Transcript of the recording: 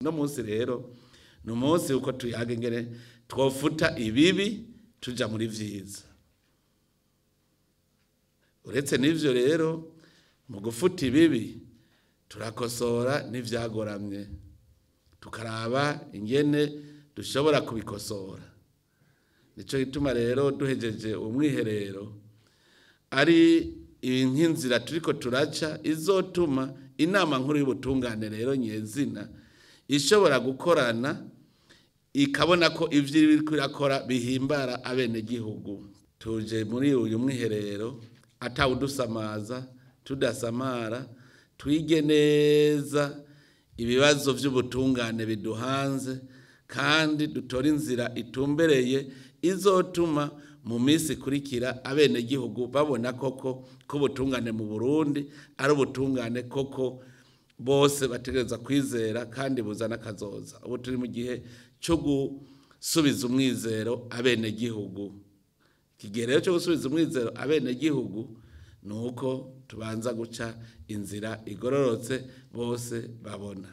no munsi rero no munsi uko tuyaga ngene twofuta ibibi tuja muri vyiza. Uretse n'ivyo rero mu gufuta ibibi turakosora n'ivyagoramye tukaraba ingene dushobora kubikosora. Nico gituma rero duhejeje umwiherero ari inkinzira turiko turaca izotuma inama nkuru y'ubutungane rero nyezina ishobora gukorana ikabona ko ivyo iriko irakora bihimbara abene gihugu. Tuje muri uyu mwiherero atawudusamaza tudasamara twige neza ibibazo vy'ubutungane biduhanze kandi dutora inzira itumbereye izotuma mu minsi kurikira abene gihugu babona koko ko ubutungane mu Burundi ari ubutungane koko bose bategereza kwizera kandi buzana kazoza. Ubu turi mu gihe cyo gusubiza umwizero abene gihugu. Ikigerero cyo gusubiza umwizero abene gihugu nuko tubanza guca inzira igororotse bose babona.